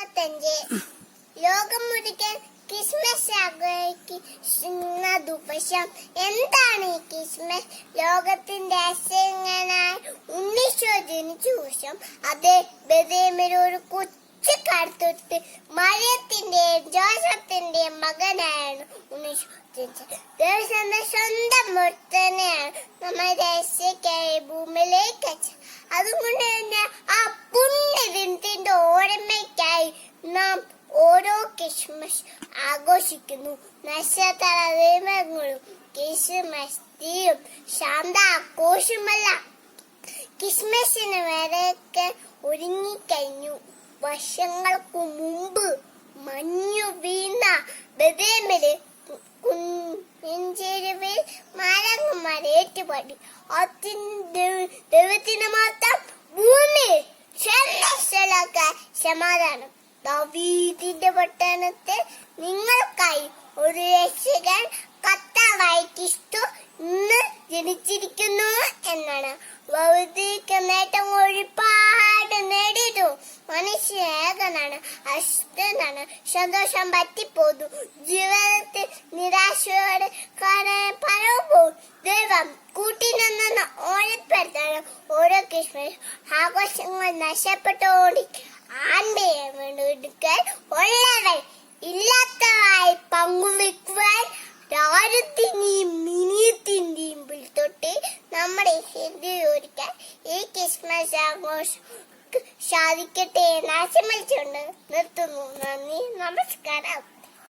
55 ലോകം മുഴുവൻ ക്രിസ്മസ് ആഘോഷിക്കുന്ന ദിവസം. എന്താണ് ഈ ക്രിസ്മസ്? ലോകത്തിന്റെ ആശയങ്ങനായ ഉണ്ണീശോ ജനിച്ച ദിവസം. അത് ബെത്ലഹേമിൽ ഒരു കൊച്ചു കാലത്തൊട്ട് മറിയത്തിന്റെയും ജോസഫിന്റെയും മകനായാണ് ഉണ്ണീശോ ജനിച്ചത്. ദൈവത്തിന്റെ സ്വന്തം മുത്തനെയാണ് നമ്മൾ രഹസ്യക്കായി ഭൂമിയിലേക്ക് അയച്ചത്. അതുകൊണ്ട് തന്നെ ആ പുണ്യദിനത്തിന്റെ ഓർമ്മയ്ക്കായി നാം ഓരോ ക്രിസ്മസ് ആഘോഷിക്കുന്നു. നക്ഷത്രങ്ങളും ക്രിസ്മസ് തീയും ശാന്ത ആഘോഷമല്ല. ക്രിസ്മസിന് വരെയൊക്കെ ഒരുങ്ങിക്കഴിഞ്ഞു. വർഷങ്ങൾക്ക് മുമ്പ് മഞ്ഞു വീണ ബെത്ലഹേമില് കുഞ്ചേരുവിൽ മാലാഖമാർ ഏറ്റുപാടി. ദൈവത്തിന് മാത്രം ഭൂമിയിൽ സമാധാനം. ദാവീദിന്റെ പട്ടണത്തിൽ നിങ്ങൾക്കായി ഒരു രക്ഷകൻ കർത്താവായ ക്രിസ്തു ഇന്ന് ജനിച്ചിരിക്കുന്നു എന്നാണ്. ഭൗതിക നേട്ടം ഒരുപാട് നേടിയിട്ടു മനുഷ്യ ഏകനാണ്, അശുദ്ധനാണ്, സന്തോഷം പറ്റിപ്പോന്നു. ജീവിതത്തിൽ നിരാശയോടെ പലപ്പോൾ ദൈവം കൂട്ടിനിന്ന് ഓർമ്മപ്പെടുത്തണം. ഓരോ ക്രിസ്മസ് ആഘോഷങ്ങൾ നഷ്ടപ്പെട്ടോടി ആണ്ടയെ വീണ്ടെടുക്കാൻ ഉള്ളവർ ഇല്ലാത്തതായി പങ്കുവെക്കുവാൻ രാജ്യത്തിന്റെയും മിനിയത്തിന്റെയും തൊട്ട് നമ്മുടെ ഹൃദയൊരുക്കാൻ ഈ ക്രിസ്മസ് ആഘോഷം സാധിക്കട്ടെ എന്ന് ആശംസിച്ചുകൊണ്ട് നിർത്തുന്നു. നന്ദി, നമസ്കാരം.